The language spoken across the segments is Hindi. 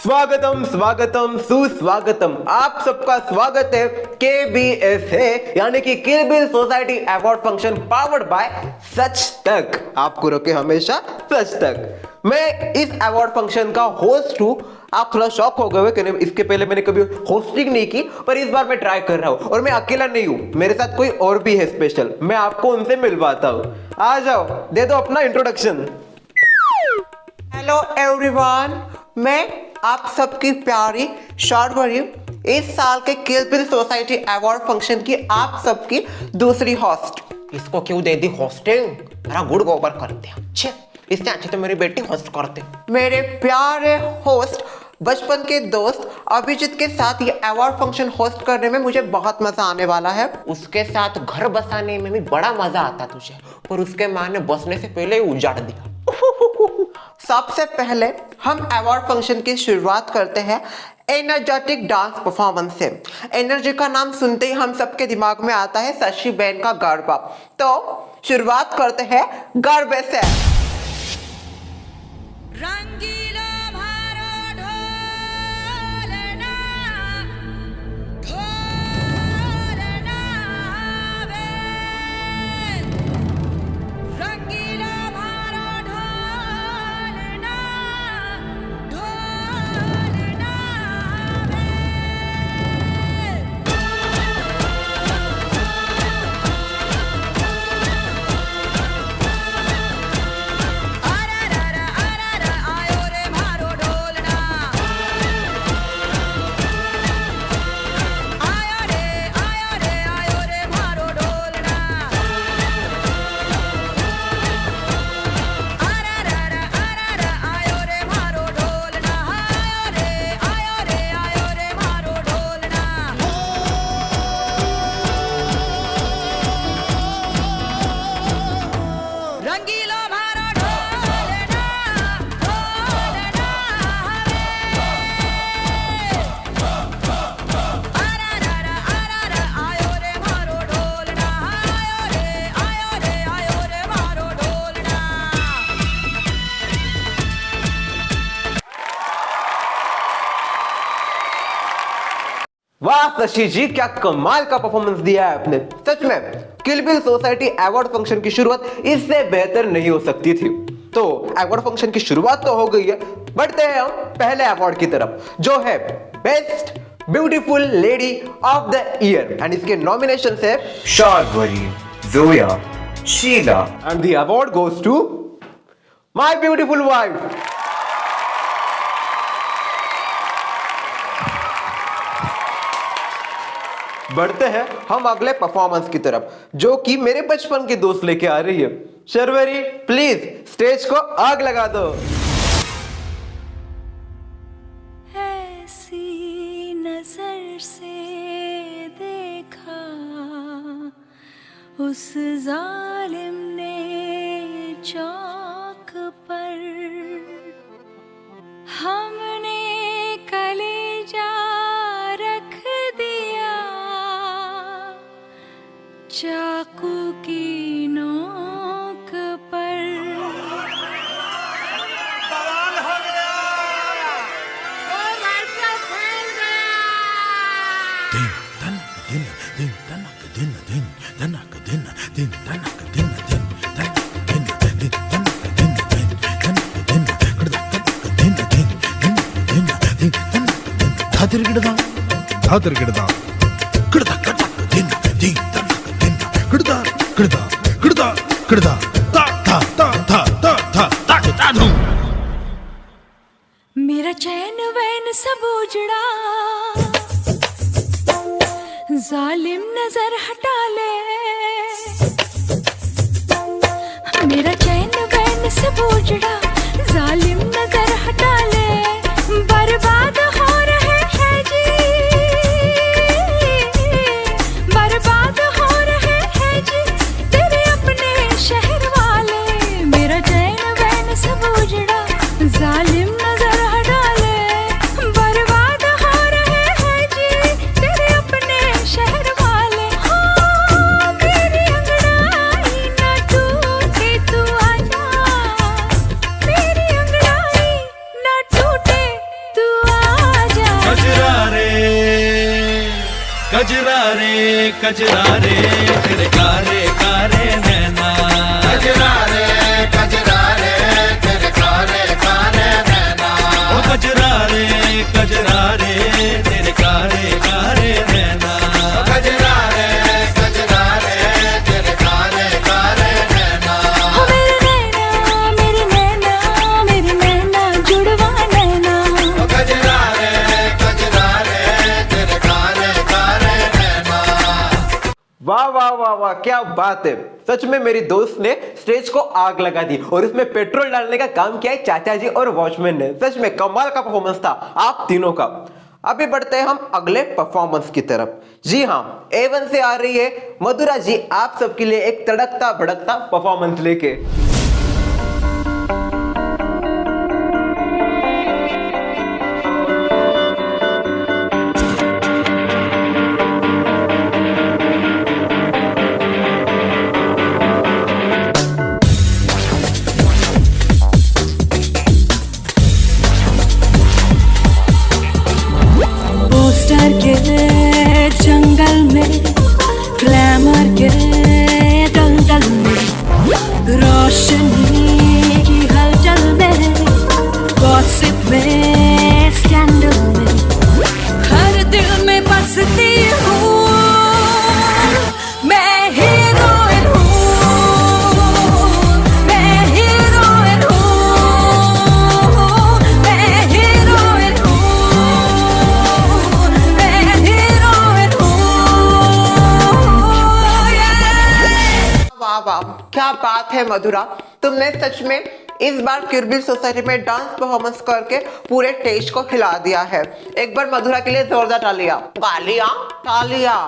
स्वागतम स्वागतम सुस्वागतम। आप सबका स्वागत है KBSA यानी कि Kill Bill society award function powered by सच तक। आपको रखे हमेशा सच तक। मैं इस अवार्ड फंक्शन का होस्ट हूं। आप थोड़ा शॉक हो गए क्योंकि इसके पहले मैंने कभी होस्टिंग नहीं की, पर इस बार मैं ट्राई कर रहा हूं। और मैं अकेला नहीं हूं, मेरे साथ कोई और भी है स्पेशल। मैं आपको उनसे मिलवाता हूं। आ जाओ, दे दो अपना इंट्रोडक्शन। हेलो एवरीवन, मैं आप सबकी प्यारी शार्वरी, इस साल के किल बिल सोसाइटी अवार्ड फंक्शन की आप सबकी दूसरी होस्ट। इसको क्यों दे दी होस्टिंग? मेरा गुड़ गोबर करते हैं। अच्छे, इससे अच्छे तो मेरी बेटी होस्ट करते। मेरे प्यारे होस्ट, बचपन के दोस्त अभिजीत के साथ ये अवार्ड फंक्शन होस्ट करने में मुझे बहुत मजा आने वाला है। उसके साथ घर बसाने में भी बड़ा मजा आता तुझे, पर उसके माँ ने बसने से पहले ही उजाड़ दिया। सबसे पहले हम अवार्ड फंक्शन की शुरुआत करते हैं एनर्जेटिक डांस परफॉर्मेंस से। एनर्जी का नाम सुनते ही हम सबके दिमाग में आता है शशि बहन का गरबा। तो शुरुआत करते हैं गरबे से। रंगीला भारो ढोलना, ढोलना वे। रंगीला भारो ढोलना, ढोलना वे। अरररा अरररा आयो रे भारो ढोलना, आयो रे भारो ढोलना। अरररा अरररा आयो रे भारो ढोलना, आयो रे भारो ढोलना। रंगीलो भारो ढोलना, ढोलना वे। अरररा अरररा आयो रे भारो ढोलना, आयो रे भारो ढोलना। वाह शशि जी, क्या कमाल का परफॉर्मेंस दिया है आपने। सच में किल बिल सोसाइटी अवार्ड फंक्शन की शुरुआत इससे बेहतर नहीं हो सकती थी। तो अवार्ड फंक्शन की शुरुआत तो हो गई है, बढ़ते हैं हम पहले अवार्ड की तरफ, जो है best beautiful lady of the year. And इसके नॉमिनेशन है Sharvari, Zoya, Sheela. And the award goes to my beautiful wife. बढ़ते हैं हम अगले परफॉर्मेंस की तरफ, जो कि मेरे बचपन के दोस्त लेके आ रही है। शर्वरी, प्लीज स्टेज को आग लगा दो। ऐसी नजर से देखा उस जालिम ने चौक पर, हमने कलेजा रख दिया चाकू की नोक पर। मेरा चैन वैन सब उजड़ा, जालिम नजर हटा ले। मेरा चैन वैन सब उजड़ा, जालिम नजर हटा ले। बर्बाद हो रहे हैं जी, बर्बाद हो रहे हैं जी तेरे अपने शहर वाले। मेरा चैन वैन सब उजड़ा, जालिम नजर हटा ले। बर्बाद हो रहे हैं जी तेरे अपने शहर वाले। हो मेरी अंगड़ाई न टूटे, तू आजा। मेरी अंगड़ाई न टूटे, कजरारे कजरारे कजरारे तेरे कारे कारे नैना कजरारे कजरारे तेरे कारे कारे नैना ओ कजरारे कजरारे तेरे कारे कारे नैना कजरारे कजरारे तेरे कारे कारे नैना हो मेरी नैना जुड़वा नैना। कजरारे कजरारे तेरे कारे कारे नैना। वाह वाह वाह वाह, क्या बात है। सच में मेरी दोस्त ने स्टेज को आग लगा दी और उसमें पेट्रोल डालने का काम किया है चाचा जी और वॉचमैन ने। सच में कमाल का परफॉर्मेंस था आप तीनों का। अभी बढ़ते हैं हम अगले परफॉर्मेंस की तरफ। जी हाँ, A1 से आ रही है मधुरा जी आप सबके लिए एक तड़कता भड़कता परफॉर्मेंस लेके। पोस्टर के जंगल में, ग्लैमर के दंगल में, रोशनी की हलचल में, गॉसिप में, स्कैंडल में, हर दिल में बसती हूँ मैं हीरोइन हूँ, मैं हीरोइन हूँ, मैं हीरोइन हूँ, मैं हीरोइन हूँ। वाह वाह, क्या बात है मधुरा, तुमने सच में इस बार किरबिल सोसाइटी में डांस परफॉर्मेंस करके पूरे स्टेज को हिला दिया है। एक बार मधुरा के लिए जोरदार तालियां। तालियां तालियां।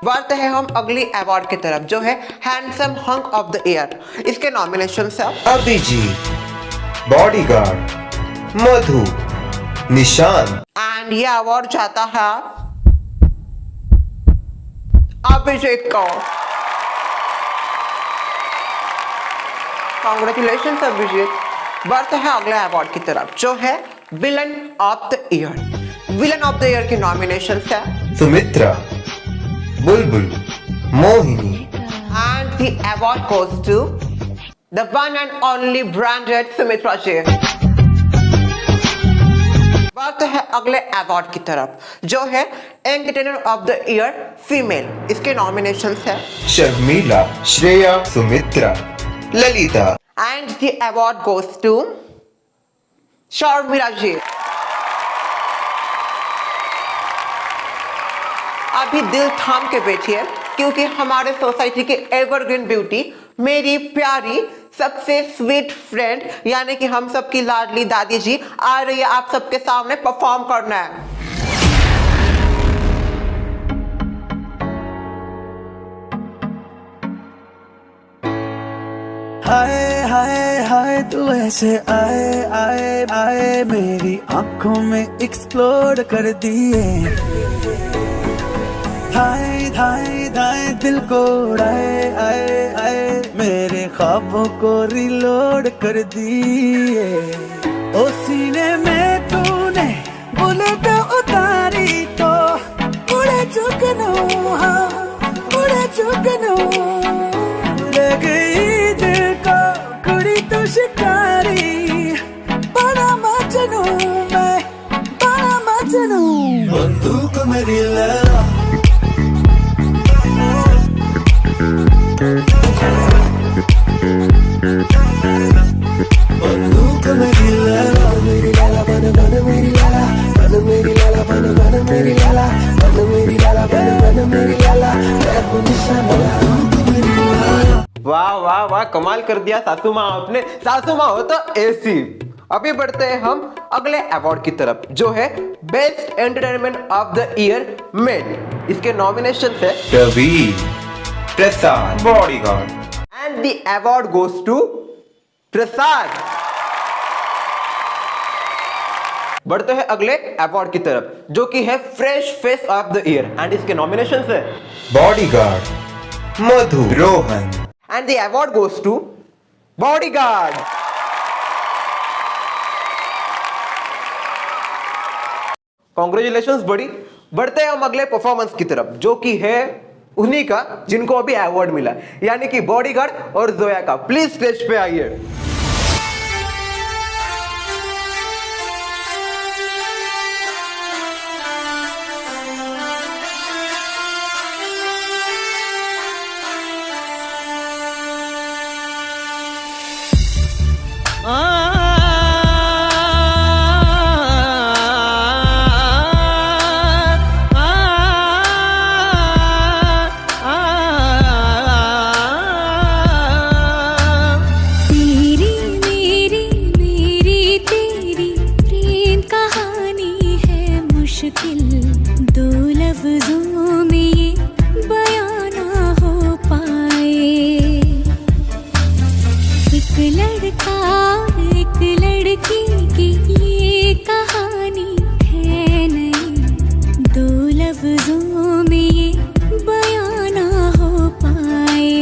बढ़ते हैं हम अगली अवार्ड की तरफ जो है handsome hunk of the year. इसके नॉमिनेशन है अभिजीत, बॉडीगार्ड, मधु, निशान। एंड ये अवार्ड जाता है अभिजीत को। कांग्रेचुलेशन अभिजीत। बढ़ते हैं अगले अवार्ड की तरफ जो है villain of the year. Villain of the year की नॉमिनेशन है Sumitra, Bulbul, Mohini. And the award goes to the one and only branded Sumitra ji. बढ़ते हैं अगले अवार्ड की तरफ जो है entertainer of the year female. इसके नॉमिनेशन है Sharmila, Shreya, Sumitra, Lalita. And the award goes to Sharmila ji. अभी दिल थाम के बैठिए क्योंकि हमारे सोसाइटी की एवरग्रीन ब्यूटी, मेरी प्यारी सबसे स्वीट फ्रेंड यानी कि हम सबकी लाडली दादी जी आ रही है आप सबके सामने परफॉर्म करना है। हाय हाय हाय तू ऐसे आए आए आए मेरी आंखों में एक्सप्लोड कर दिए। हाय हाय हाय दिल को आए आए आए मेरे ख्वाबों को रिलोड कर दिए। ओ सीने में तूने बुलेट उतारी तो उड़े चुकनू, हाँ उड़े चुकनू। ले गई दिल को कुड़ी तो शिकारी, बड़ा मजनू मैं, बड़ा मजनू। बंदूक मेरी लैला, बंदूक मेरी लैला, मेरी लैला बन बन मेरी लैला, बन मेरी लैला बन बन मेरी लैला, बन मेरी लैला बन बन मेरी लैला, मैं निशाना। वाह वाह वाह, कमाल कर दिया सासू माँ आपने। सासू माँ हो तो ऐसी। अभी बढ़ते हैं हम अगले अवार्ड की तरफ जो है best entertainment of the year male. इसके नॉमिनेशन है Ravi, Prasad, bodyguard. And the award goes to Prasad. बढ़ते हैं अगले अवार्ड की तरफ जो कि है fresh face of the year and इसके नॉमिनेशन है bodyguard, Madhu, Rohan. And the award goes to bodyguard. Congratulations बड़ी। बढ़ते हैं हम अगले परफॉर्मेंस की तरफ, जो कि है उन्हीं का जिनको अभी अवार्ड मिला, यानी कि बॉडीगार्ड और जोया का। प्लीज स्टेज पे आइए। तेरी मेरी तेरी प्रेम कहानी है मुश्किल, दो लफ्जों में ये बयां ना हो पाए। एक लड़का एक लड़की की ये कहानी है नहीं, दो लफ्जों में ये बयां ना हो पाए।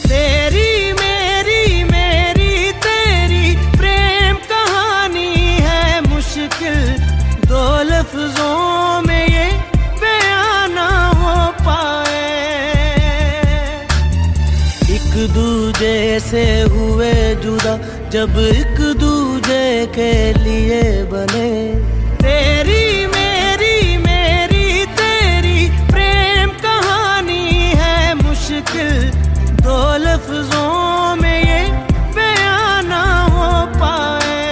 तेरी मेरी तेरी प्रेम कहानी है मुश्किल, दो लफ्जों में ये बयां ना हो पाए। एक दूजे से हुए जुदा जब एक दूजे के लिए बने। तेरी मेरी तेरी प्रेम कहानी है मुश्किल, दो लफ्जों में ये बयां ना हो पाए।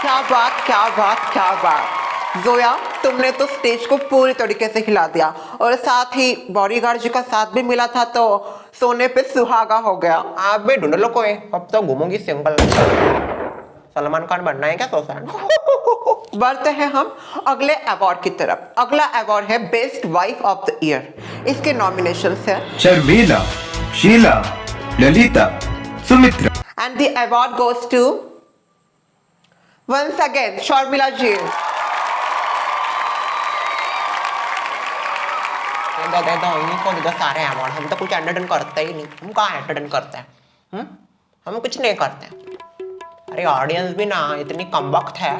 क्या बात क्या बात क्या बात। जोया, तुमने तो स्टेज को पूरी तरीके से हिला दिया, और साथ ही बॉडीगार्ड जी का साथ भी मिला था, तो सोने पे सुहागा हो गया। आप भी ढूंढ लो कोई, अब तो घूमूंगी सिंगल। सलमान खान बनना है क्या सोचा? बढ़ते हैं हम अगले अवार्ड की तरफ। अगला अवार्ड है best wife of the year. इसके नॉमिनेशंस है Sharmila, Sheela, Lalita, Sumitra. And the award goes to once again Sharmila ji. दे दो इन्हीं को, दे दो सारे अवार्ड। हम तो कुछ एंटरटेन करते ही नहीं। हम कहाँ एंटरटेन करते हैं? हम कुछ नहीं करते। अरे ऑडियंस भी ना इतनी कमबख्त है,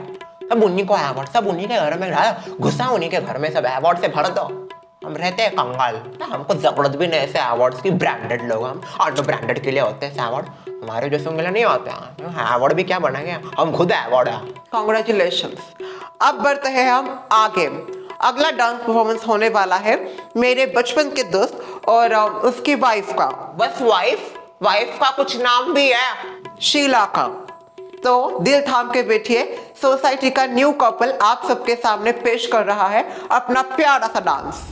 सब उन्हीं को अवार्ड, सब उन्हीं के घर में घुसा, उन्हीं के घर में सब अवार्ड से भर दो। हम रहते हैं कंगाल, हमको जरूरत भी नहीं ऐसे अवार्ड्स की। ब्रांडेड लोग हम, ऑटो ब्रांडेड के लिए होते हैं अवार्ड, हमारे जैसे के लिए नहीं होते हैं। अवार्ड भी क्या बनाएंगे, हम खुद अवार्ड है। कॉन्ग्रेचुलेशंस। अब बढ़ते हैं हम आगे। अगला डांस परफॉर्मेंस होने वाला है मेरे बचपन के दोस्त और उसकी वाइफ का। बस वाइफ का कुछ नाम भी है, शीला का। तो दिल थाम के बैठिए, सोसाइटी का न्यू कपल आप सबके सामने पेश कर रहा है अपना प्यारा सा डांस।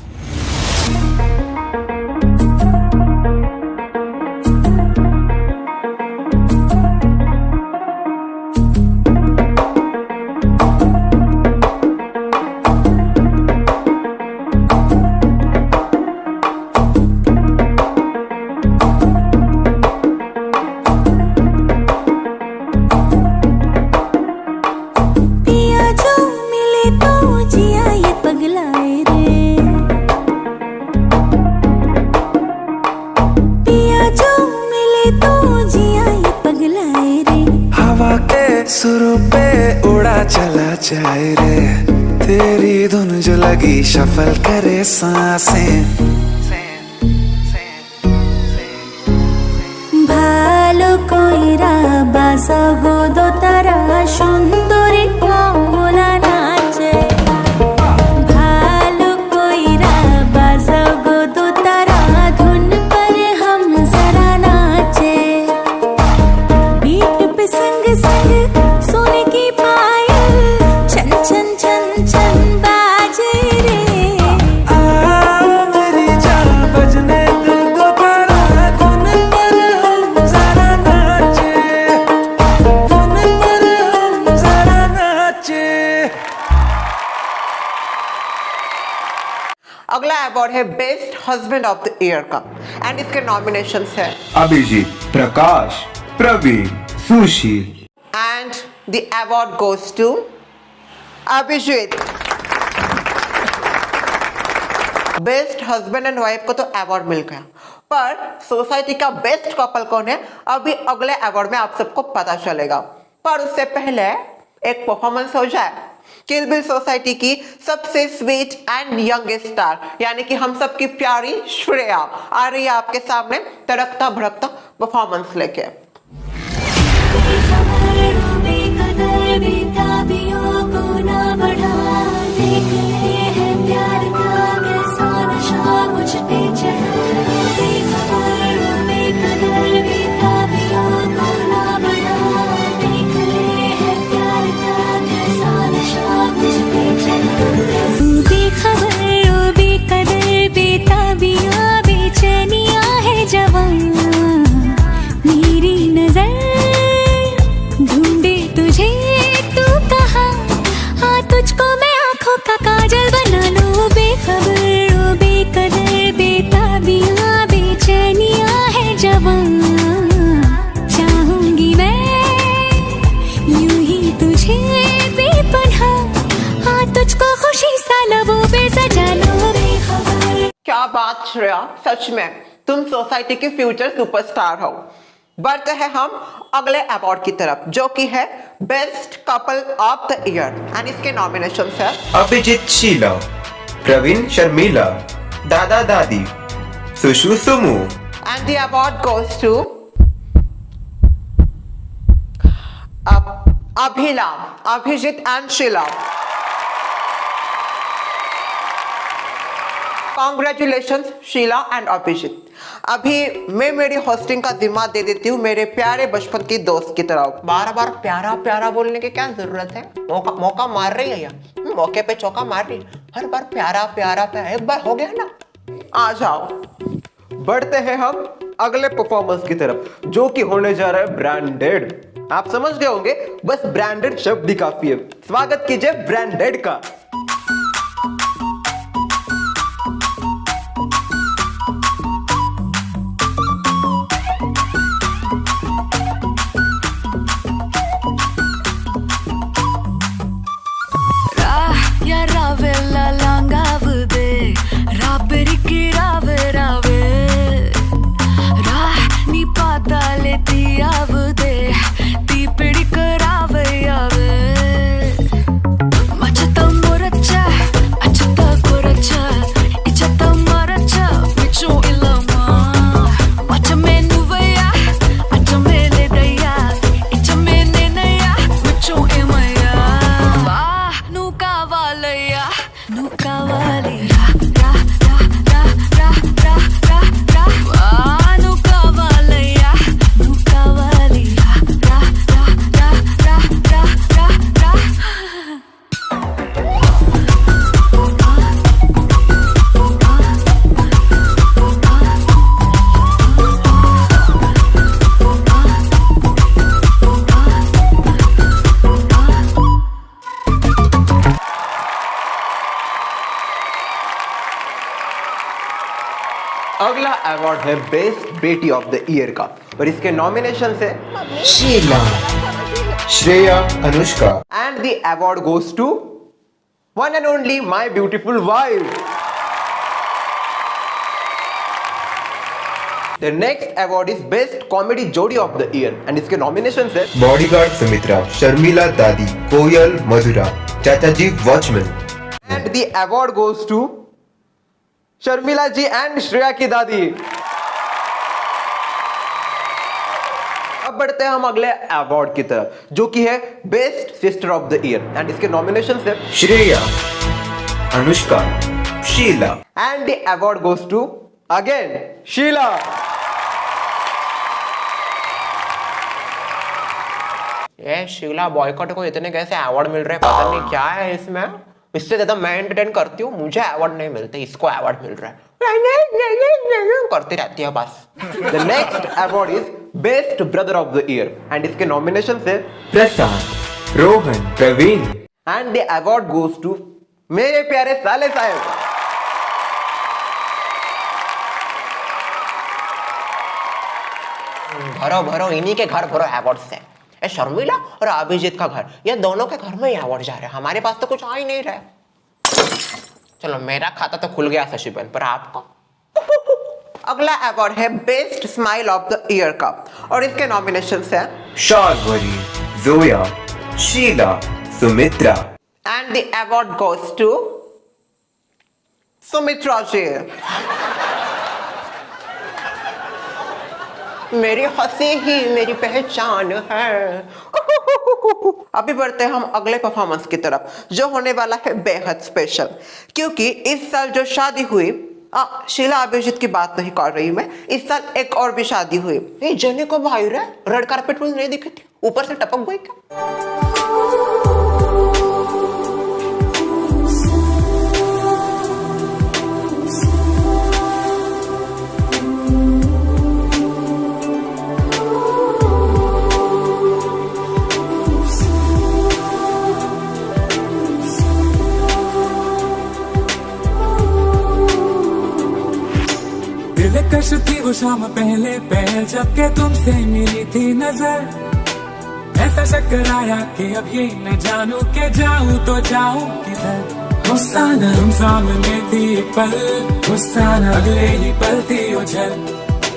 पिया जो मिले तो जिया ये पगलाए रे, पिया जो मिले तो जिया ये पगलाए रे। हवा के सुरों पे उड़ा चला जाए रे, तेरी धुन जो लगी शफल करे सांसें। ভালো কইরা বাজাবো দোতারা সুন্দরী কমলা নাচে, ভালো কইরা বাজাবো দোতারা ধুন पर हम जरा नाचे। बीट पे संग संग सोने की पायल छन छन छन छन बाजे रे। आ मेरी जान बजने दिल को बड़ा धुन पर हम जरा नाचे, धुन पर हम जरा नाचे। अगला अवार्ड है best husband of the year का, एंड इसके नॉमिनेशंस है Abhijeet, Prakash, Praveen, Sushil. And the award goes to Abhijeet. Best husband and wife को तो अवार्ड मिल गया, पर सोसाइटी का बेस्ट कपल कौन है अभी अगले अवार्ड में आप सबको पता चलेगा। पर उससे पहले एक परफॉर्मेंस हो जाए। किल बिल सोसाइटी की सबसे स्वीट एंड यंगेस्ट स्टार यानी कि हम सब की प्यारी श्रेया आ रही है आपके सामने तड़कता भड़कता परफॉर्मेंस लेके। मेरी नजर ढूंढे तुझे, तू कहाँ? हाँ तुझको मैं आंखों का काजल बना लूं। बेखबर ओ बेकदर बेताबियां बेचैनियां है जवां, चाहूंगी मैं यूं ही तुझे बेपनाह। हाँ तुझको खुशी सा लबों पे सजा लो। बेखबर क्या बात श्रेया, सच में तुम सोसाइटी की फ्यूचर सुपरस्टार हो। बढ़ते हैं हम अगले अवार्ड की तरफ जो कि है best couple of the year and इसके नॉमिनेशन है अभिजीत शीला, प्रवीण शर्मिला, दादा दादी, Sushu Sumu. And the award goes to Abhijeet and Sheela. Congratulations Sheela and Abhijeet. अभी मैं मेरी होस्टिंग का जिम्मा दे देती हूँ मेरे प्यारे बचपन की दोस्त की तरफ। बार बार प्यारा प्यारा बोलने की क्या जरूरत है? मौका मार रही है या मौके पे चौका मार रही है। हर बार प्यारा प्यारा प्यारा, एक बार हो गया ना। आ जाओ, बढ़ते हैं हम अगले परफॉर्मेंस की तरफ जो कि होने जा रहा है ब्रांडेड। आप समझ गए होंगे, बस ब्रांडेड शब्द ही काफी है। स्वागत कीजिए ब्रांडेड का। अगला अवार्ड है बेस्ट बेटी ऑफ द ईयर का और इसके नॉमिनेशन है Sheela, Shreya, Anushka. And the award goes to one and only my beautiful wife. The next award is best comedy जोड़ी ऑफ द ईयर एंड इसके नॉमिनेशन है बॉडीगार्ड सुमित्रा, शर्मिला दादी, कोयल मधुरा, चाचा जी watchman. And the award goes to Sharmila ji and Shreya की दादी। अब बढ़ते हैं हम अगले अवार्ड की तरफ जो कि है best sister of the year and इसके नॉमिनेशन है Shreya, Anushka, Sheela. And the award goes to again Sheela. ये शीला बॉयकॉट को इतने कैसे अवार्ड मिल रहे हैं, पता नहीं क्या है इसमें। इससे ज्यादा मैं एंटरटेन करती हूँ, मुझे अवार्ड नहीं मिलते, इसको अवार्ड मिल रहा है। करती रहती है बस। The next award is best brother of the year and इसके नॉमिनेशन है Prasad, Rohan, Praveen. And the award goes to मेरे प्यारे साले साहब। भरो भरो इन्हीं के घर भरो अवार्ड से। शर्मिला और अभिजीत का घर, ये दोनों के घर में ही अवार्ड जा रहे हैं, हमारे पास तो कुछ आ ही नहीं रहा। चलो मेरा खाता तो खुल गया शशि बहन, पर आपका अगला अवार्ड है best smile of the year का और इसके नॉमिनेशंस हैं Sharvari, Zoya, Sheela, Sumitra. And the award goes to Sumitra ji. मेरी हंसी ही मेरी पहचान है। अभी बढ़ते हैं हम अगले परफॉर्मेंस की तरफ जो होने वाला है बेहद स्पेशल, क्योंकि इस साल जो शादी हुई, शीला अभिजीत की बात नहीं कर रही मैं, इस साल एक और भी शादी हुई। ये जने को भाई रे रेड कारपेट पर नहीं दिखी थी, ऊपर से टपक गई क्या? दिलकश थी वो शाम पहले पहल जब के तुमसे मिली थी नजर। ऐसा चक्कर आया कि अब ये न जानू के जाऊं तो जाऊं किधर। हुस्साना तुम सामने थी पल, हुस्साना अगले ही पल थी उछल।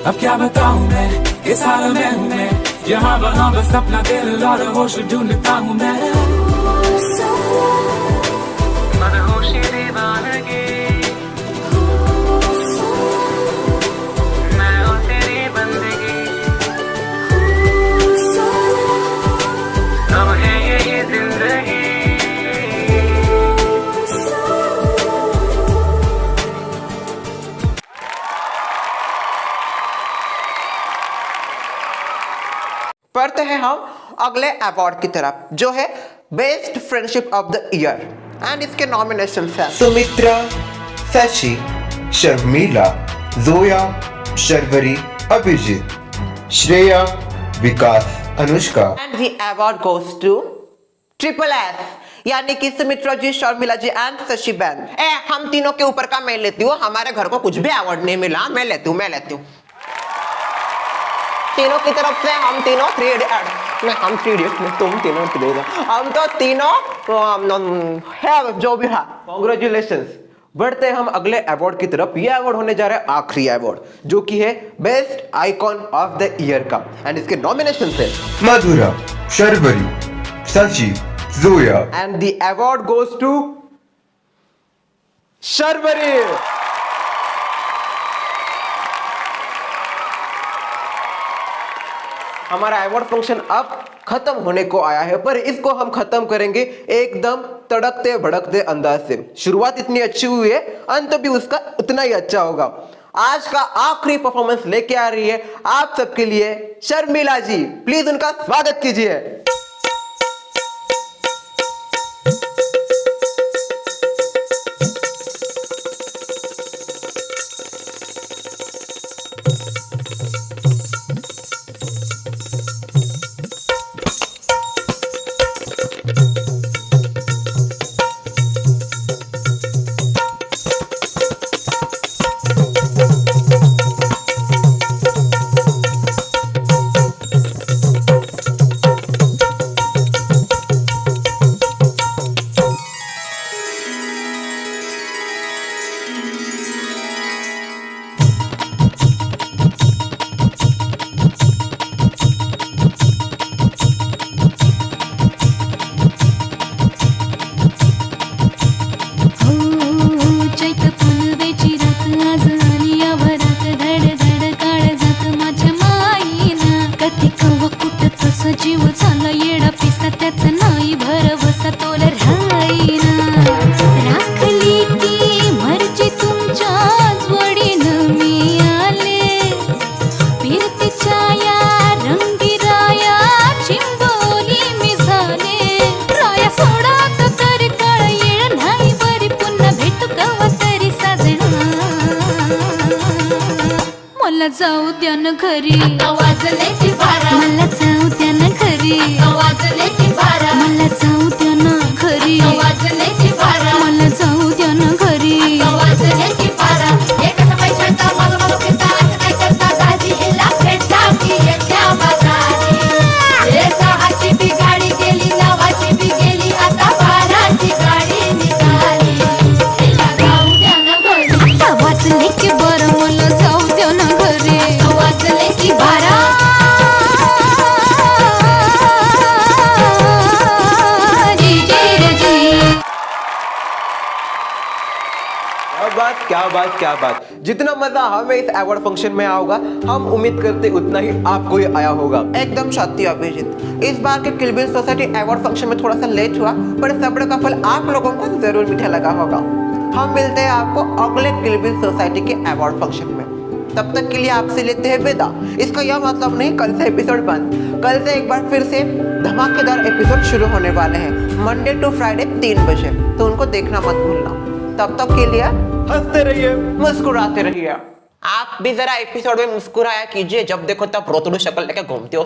अब क्या बताऊं मैं, इस हाल में हूँ मैं, यहाँ वहाँ बस अपना दिल और होश ढूंढता हूँ मैं। मदहोशी दीवानगी बढ़ते हैं हम अगले अवार्ड की तरफ जो है best friendship of the year and इसके नॉमिनेशंस हैं Sumitra, Shashi, Sharmila, Zoya, Sharvari, Abhijeet, Shreya, Vikas, Anushka. And the award goes to triple S, यानी कि सुमित्रा जी, शर्मिला जी एंड शशि बैन। हम तीनों के ऊपर का मैं लेती हूँ, हमारे घर को कुछ भी अवार्ड नहीं मिला, मैं लेती हूँ तीनों की तरफ से। हम तीनों हम थ्री इडियट में, तुम तीनों हम तो तीनों है जो भी है। कॉन्ग्रेचुलेशंस। बढ़ते हैं हम अगले अवार्ड की तरफ। ये अवार्ड होने जा रहा है आखिरी अवार्ड जो कि है best icon of the year का एंड इसके नॉमिनेशन है Madhura, Sharvari, Shashi, Zoya and the award goes to Sharvari. हमारा अवार्ड फंक्शन अब खत्म होने को आया है, पर इसको हम खत्म करेंगे एकदम तड़कते भड़कते अंदाज से। शुरुआत इतनी अच्छी हुई है, अंत भी उसका उतना ही अच्छा होगा। आज का आखिरी परफॉर्मेंस लेके आ रही है आप सबके लिए शर्मिला जी, प्लीज उनका स्वागत कीजिए। जीव झाला येडा पिसा त्याचा नाही भरवसा तोल राहीना राखली ती मर्जी तुमच्याच वडीनं मी आले फिरतीच्या या रंगी राया चिंबोली मी झाले राया सोडा तर काळ येळ नाही बरी पुन्हा भेटू कवा तरी साजना मला जाऊ द्या न घरी वाजले ती बारा मला जाऊ द्या न घरी वाजले ती बारा मला जाऊ द्या न घरी वाजले ती बारा मला जाऊ द्या न घरी वाजले ती बारा एका पैशाचा मग मग पिता असं काय करता दादी हिला भेटला की येत्या बाजारी हे सहाची बी गाडी गेली नवाची बी गेली आता बाराची गाडी निघाली हिला जाऊ द्या न घरी वाजले की बरं मला जाऊ द्या न जी बारा जी जी रे जी। क्या बात क्या बात। जितना मजा हमें इस अवार्ड फंक्शन में आओगा, हम उम्मीद करते उतना ही आपको ही आया होगा। एकदम सत्य अभिजीत, इस बार के किल बिल सोसाइटी अवार्ड फंक्शन में थोड़ा सा लेट हुआ, पर सब्र का फल आप लोगों को जरूर मीठा लगा होगा। हम मिलते हैं आपको अगले किल बिल सोसाइटी के अवार्ड फंक्शन में। तब तक के लिए आपसे लेते हैं विदा। इसका यह मतलब नहीं कल से एपिसोड बंद। कल से एक बार फिर से धमाकेदार एपिसोड शुरू होने वाले हैं, मंडे टू फ्राइडे 3 बजे, तो उनको देखना मत भूलना। तब तक के लिए हंसते रहिए, मुस्कुराते रहिए। आप भी जरा एपिसोड में मुस्कुराया कीजिए, जब देखो तब रोतड़ू शक्ल लेके घूमते हो।